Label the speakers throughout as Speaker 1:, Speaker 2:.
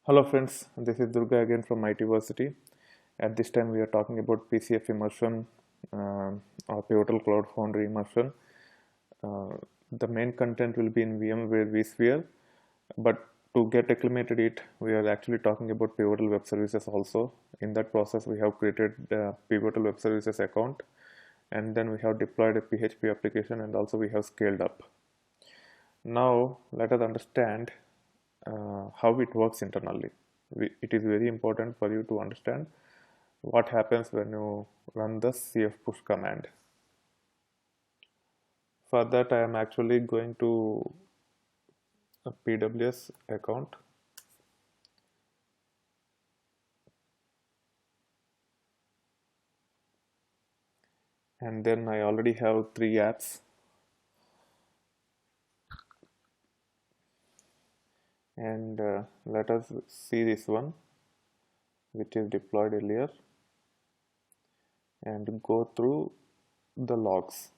Speaker 1: Hello friends, this is Durga again from ITversity. At this time we are talking about PCF immersion or Pivotal Cloud Foundry immersion. The main content will be in VMware vSphere, but to get acclimated it, we are actually talking about Pivotal Web Services also. In that process, we have created the Pivotal Web Services account, and then we have deployed a PHP application, and also we have scaled up. Now let us understand how it works internally. It is very important for you to understand what happens when you run the cf push command. For that, I am actually going to a PWS account, and then I already have 3 apps, and let us see this one which is deployed earlier and go through the logs.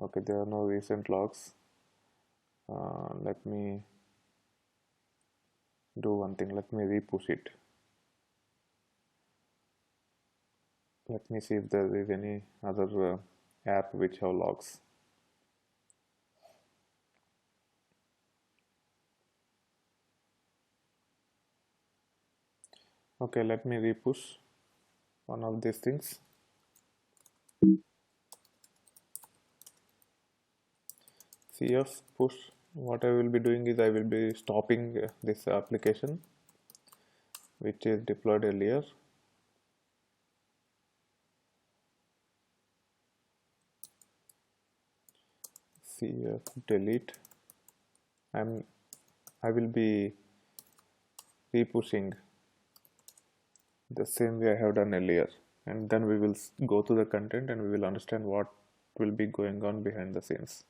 Speaker 1: Okay, there are no recent logs. Let me do one thing. Let me repush it. Let me see if there is any other app which have logs. Okay, let me repush one of these things. CF push. What I will be doing is I will be stopping this application which is deployed earlier. CF delete. I will be repushing the same way I have done earlier, and then we will go to the content and we will understand what will be going on behind the scenes.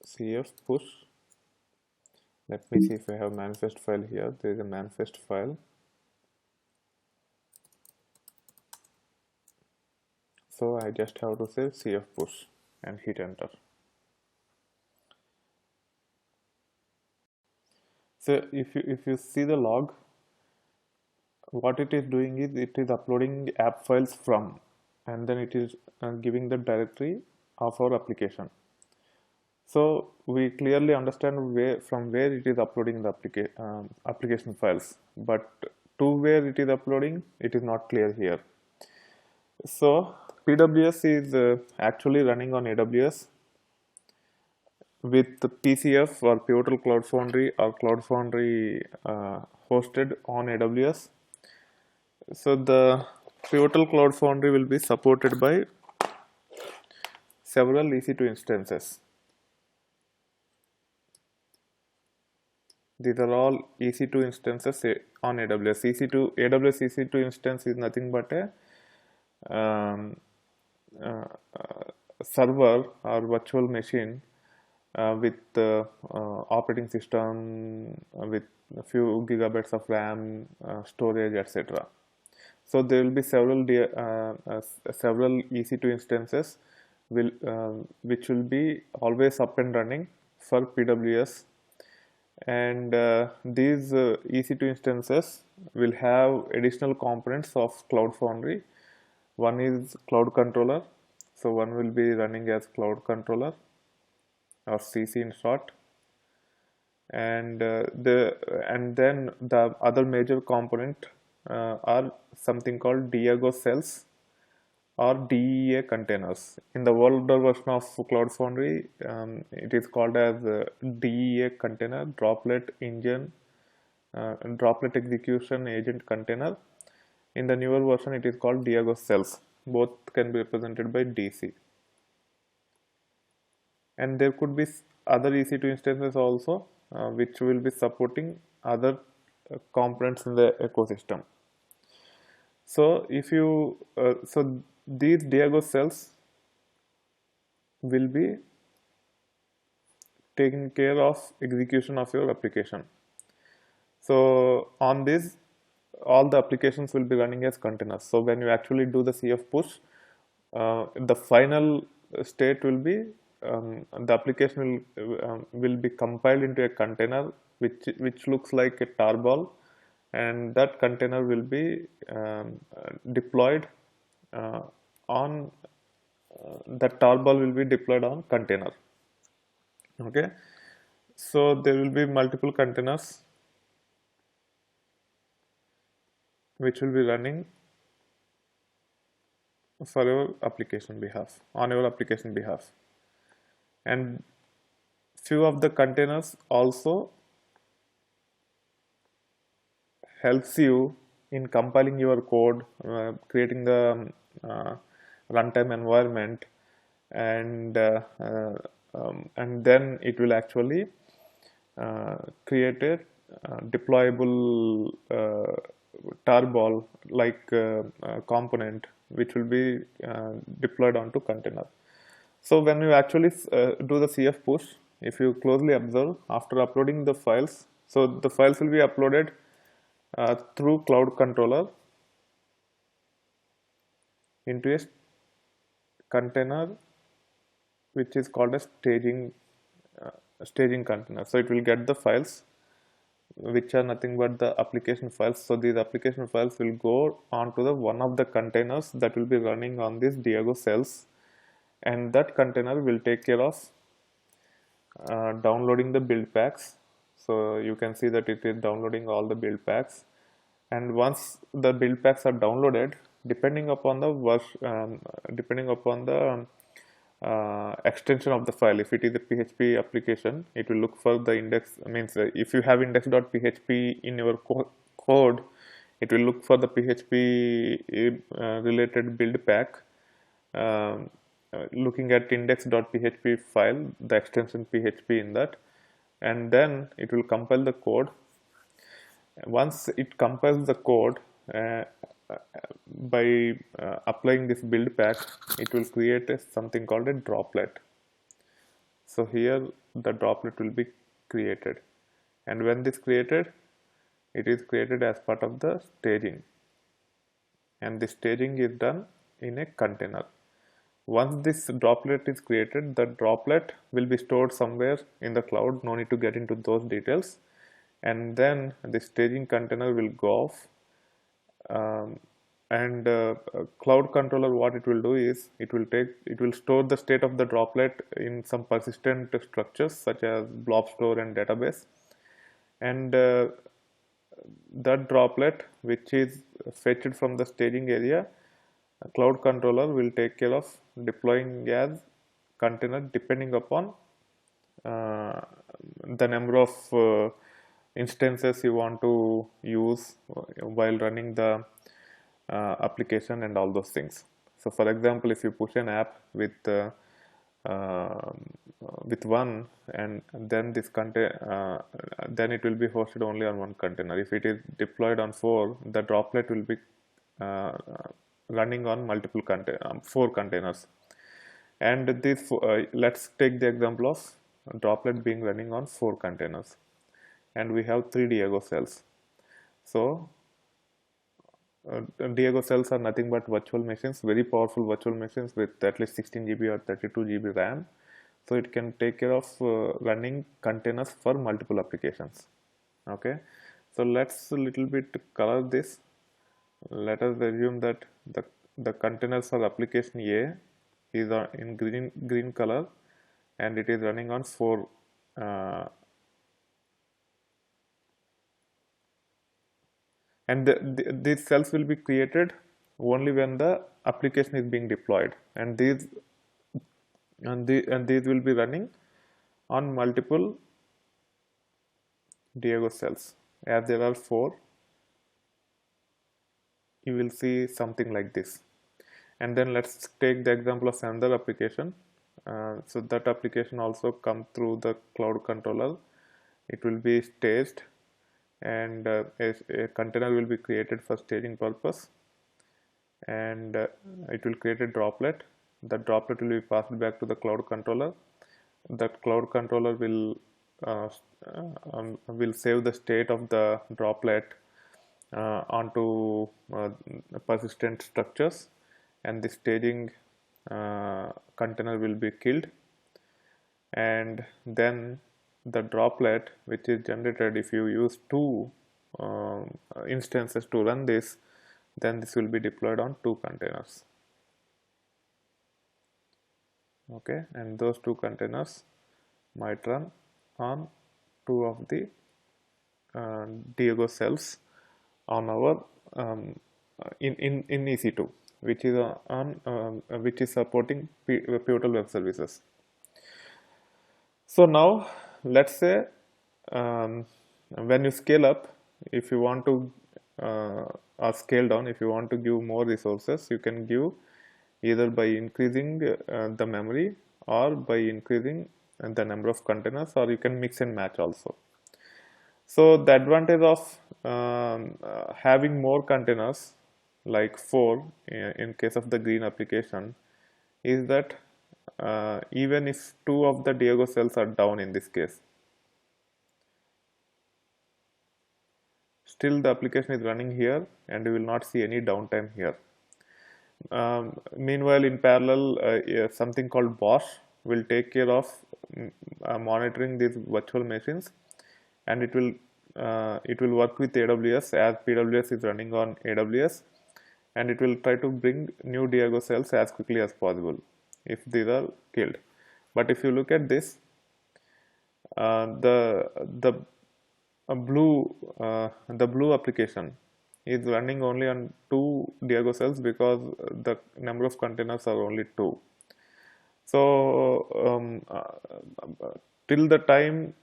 Speaker 1: CF push. Let me see if I have manifest file here. There is a manifest file. So I just have to say CF push and hit enter. So if you see the log, what it is doing is it is uploading app files from, and then it is giving the directory of our application. So we clearly understand from where it is uploading the application files, but to where it is uploading, it is not clear here. So PWS is actually running on AWS with the PCF or Pivotal Cloud Foundry or Cloud Foundry hosted on AWS. So the Pivotal Cloud Foundry will be supported by several EC2 instances. These are all EC2 instances on AWS. AWS EC2 instance is nothing but a server or virtual machine with operating system with a few gigabytes of RAM, storage, etc. So there will be several EC2 instances which will be always up and running for PWS, and these EC2 instances will have additional components of Cloud Foundry. One is Cloud Controller, so one will be running as Cloud Controller or CC in short, and then the other major component are something called Diego cells or DEA containers. In the older version of Cloud Foundry, it is called as DEA container, droplet engine, droplet execution agent container. In the newer version, it is called Diego cells. Both can be represented by DC. And there could be other EC2 instances also which will be supporting other components in the ecosystem. So if you so these Diego cells will be taking care of execution of your application. So on this, all the applications will be running as containers. So when you actually do the CF push, the final state will be the application will be compiled into a container which looks like a tarball, and that container will be deployed uh, on that tarball will be deployed on container. Okay, so there will be multiple containers which will be running for your application behalf, on your application behalf, and few of the containers also helps you in compiling your code, creating the uh, runtime environment, and and then it will actually create a deployable tarball like component which will be deployed onto container. So when you actually do the CF push, if you closely observe, after uploading the files, so the files will be uploaded through cloud controller into a container which is called a staging container. So it will get the files which are nothing but the application files. So these application files will go onto the one of the containers that will be running on these Diego cells, and that container will take care of downloading the build packs. So you can see that it is downloading all the build packs, and once the build packs are downloaded, depending upon the depending upon the extension of the file, if it is a PHP application, it will look for the index, means if you have index.php in your code, it will look for the PHP related build pack, um, looking at index.php file, the extension PHP in that, and then it will compile the code. Once it compiles the code uh, by applying this build pack, it will create something called a droplet. So here the droplet will be created, and when this created, it is created as part of the staging, and the staging is done in a container. Once this droplet is created, the droplet will be stored somewhere in the cloud, no need to get into those details, and then the staging container will go off, and cloud controller, what it will do is it will store the state of the droplet in some persistent structures such as blob store and database, and that droplet which is fetched from the staging area, cloud controller will take care of deploying as container depending upon uh, the number of instances you want to use while running the application and all those things. So for example, if you push an app uh, with one, and then this then it will be hosted only on one container. If it is deployed on four, the droplet will be uh, running on multiple four containers. And this let's take the example of droplet being running on four containers, and we have 3 Diego cells. So Diego cells are nothing but virtual machines, very powerful virtual machines with at least 16 GB or 32 GB RAM. So it can take care of running containers for multiple applications. Okay, so let's a little bit color this. Let us assume that the containers for application A is in green color, and it is running on four and these cells will be created only when the application is being deployed, and these will be running on multiple Diego cells. As there are four, you will see something like this. And then let's take the example of another application. So that application also come through the cloud controller. It will be staged, and a container will be created for staging purpose, and it will create a droplet. The droplet will be passed back to the cloud controller. That cloud controller will save the state of the droplet onto persistent structures, and the staging container will be killed, and then the droplet which is generated, if you use two instances to run this, then this will be deployed on two containers. Okay, and those two containers might run on two of the Diego cells on our in EC2, which is which is supporting Pivotal Web Services. So now let's say when you scale up, if you want to or scale down, if you want to give more resources, you can give either by increasing the memory or by increasing the number of containers, or you can mix and match also. So the advantage of having more containers, like 4 in case of the green application, is that even if 2 of the Diego cells are down in this case, still the application is running here and you will not see any downtime here. Meanwhile, in parallel, something called BOSH will take care of monitoring these virtual machines, and it will work with AWS, as PWS is running on AWS, and it will try to bring new Diego cells as quickly as possible if these are killed. But if you look at this, the blue application is running only on 2 Diego cells because the number of containers are only 2. So till the time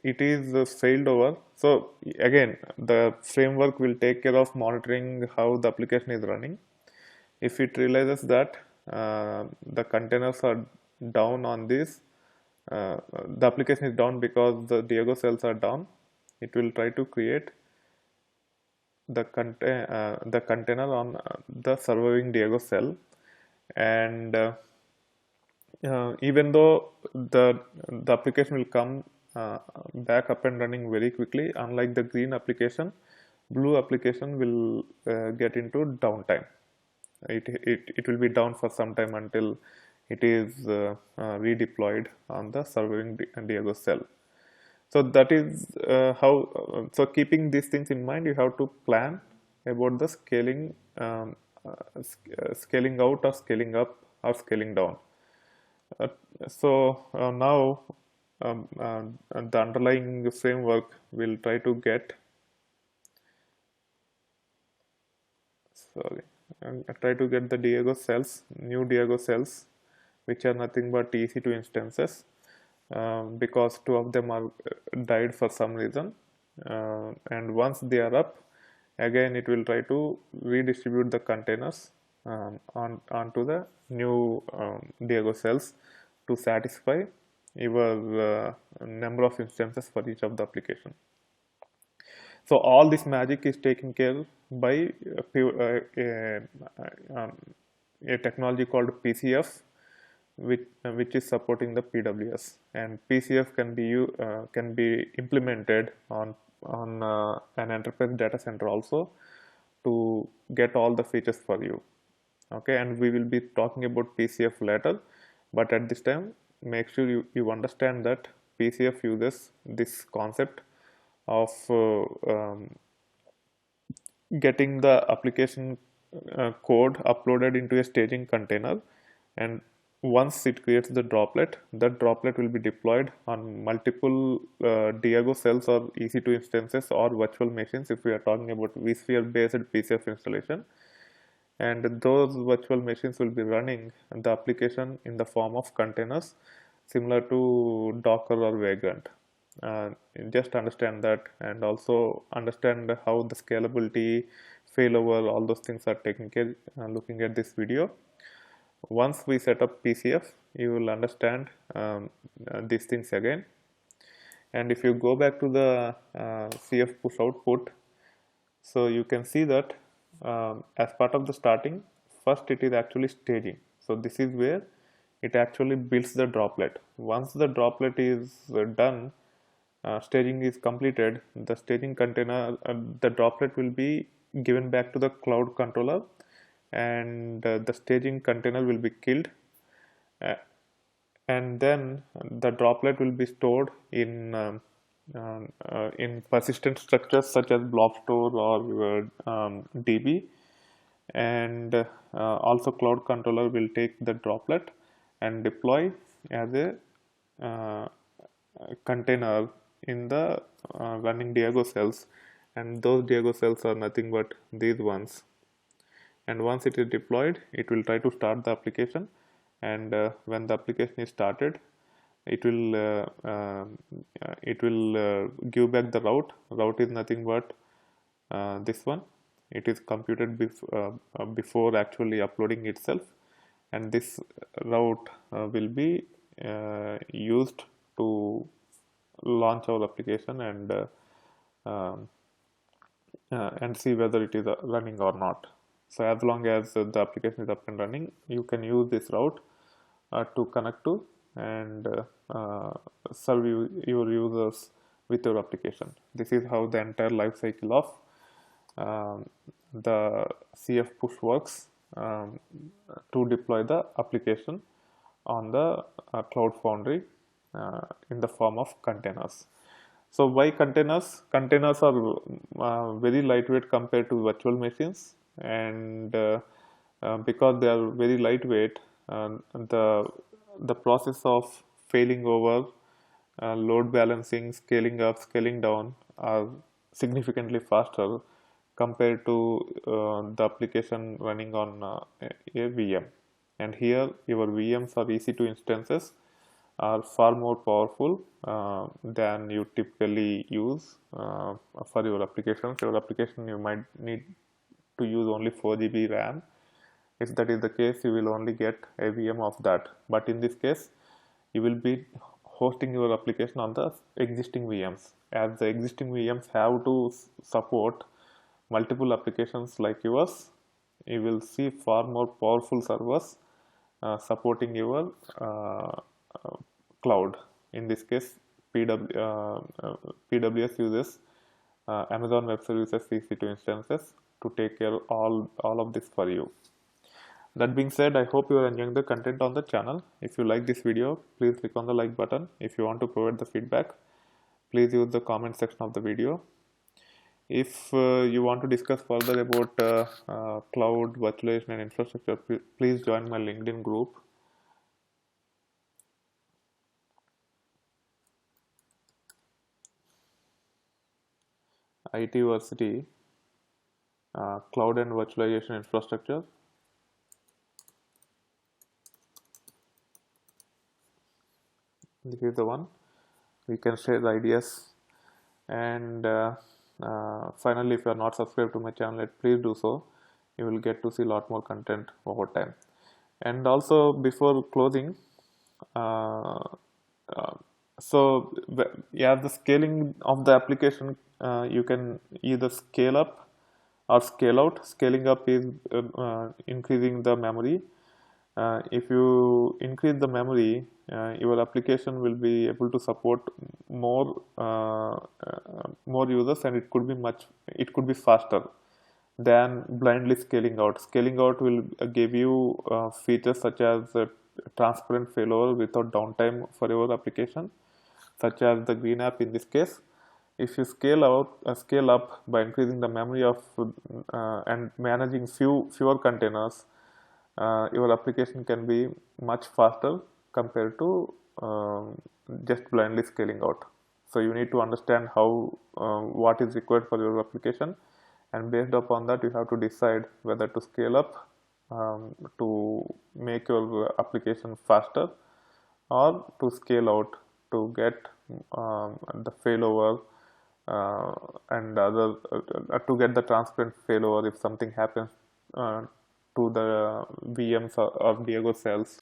Speaker 1: it is failed over, so again the framework will take care of monitoring how the application is running. If it realizes that the containers are down on this, the application is down because the Diego cells are down, it will try to create the container on the surviving Diego cell, and even though the application will come back up and running very quickly, unlike the green application, blue application will get into downtime. It will be down for some time until it is redeployed on the surviving Diego cell. So that is how. So keeping these things in mind, you have to plan about the scaling, scaling out or scaling up or scaling down. So now the underlying framework will try to get. Sorry. And try to get the Diego cells, new Diego cells, which are nothing but EC2 instances, because 2 of them are died for some reason, and once they are up, again it will try to redistribute the containers onto the new Diego cells to satisfy your number of instances for each of the application. So all this magic is taken care by a technology called PCF, which is supporting the PWS, and PCF can be implemented on an enterprise data center also to get all the features for you. Okay, and we will be talking about PCF later, but at this time make sure you understand that PCF uses this concept of getting the application code uploaded into a staging container, and once it creates the droplet, that droplet will be deployed on multiple Diego cells or EC2 instances or virtual machines if we are talking about vSphere based PCF installation, and those virtual machines will be running the application in the form of containers similar to Docker or Vagrant. Just understand that, and also understand how the scalability, failover, all those things are taken care looking at this video. Once we set up PCF, you will understand these things again. And if you go back to the CF push output, so you can see that as part of the starting, first it is actually staging. So this is where it actually builds the droplet. Once the droplet is done, staging is completed, the staging container, the droplet will be given back to the cloud controller, and the staging container will be killed, and then the droplet will be stored in persistent structures such as blob store or DB, and also cloud controller will take the droplet and deploy as a uh, container in the running Diego cells, and those Diego cells are nothing but these ones. And once it is deployed, it will try to start the application, and when the application is started, it will give back the route is nothing but this one. It is computed before actually uploading itself, and this route will be used to launch our application and see whether it is running or not. So as long as the application is up and running, you can use this route to connect to and serve your users with your application. This is how the entire life cycle of the CF push works to deploy the application on the Cloud Foundry in the form of containers. So why containers? Containers are very lightweight compared to virtual machines, and because they are very lightweight, the process of failing over, load balancing, scaling up, scaling down are significantly faster compared to the application running on a VM. And here your VMs or EC2 instances are far more powerful than you typically use for your applications. Your application, you might need to use only 4 GB RAM. If that is the case, you will only get a VM of that. But in this case, you will be hosting your application on the existing VMs. As the existing VMs have to support multiple applications like yours, you will see far more powerful servers supporting your cloud. In this case, PWS uses Amazon Web Services EC2 instances to take care of all of this for you. That being said, I hope you are enjoying the content on the channel. If you like this video, please click on the like button. If you want to provide the feedback, please use the comment section of the video. If you want to discuss further about cloud, virtualization and infrastructure, please join my LinkedIn group. IT University Cloud and Virtualization Infrastructure. This is the one. We can share the ideas, and finally, if you are not subscribed to my channel yet, please do so. You will get to see a lot more content over time. And also, before closing, so yeah, the scaling of the application, you can either scale up or scale out. Scaling up is increasing the memory. If you increase the memory, your application will be able to support more users, and it could be faster than blindly scaling out. Scaling out will give you features such as transparent failover without downtime for your application, such as the green app in this case. If you scale up by increasing the memory of and managing fewer containers, your application can be much faster compared to just blindly scaling out. So you need to understand how what is required for your application, and based upon that, you have to decide whether to scale up to make your application faster, or to scale out to get the failover and other to get the transparent failover if something happens to the VMs or Diego cells.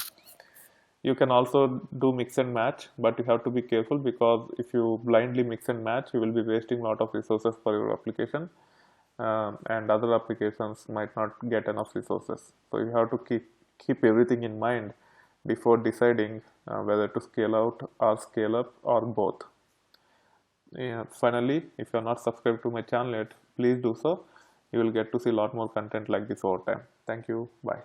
Speaker 1: You can also do mix and match, but you have to be careful, because if you blindly mix and match, you will be wasting a lot of resources for your application, and other applications might not get enough resources. So you have to keep everything in mind before deciding whether to scale out or scale up, or both. Yeah, finally, if you are not subscribed to my channel yet, please do so. You will get to see a lot more content like this over time. Thank you. Bye.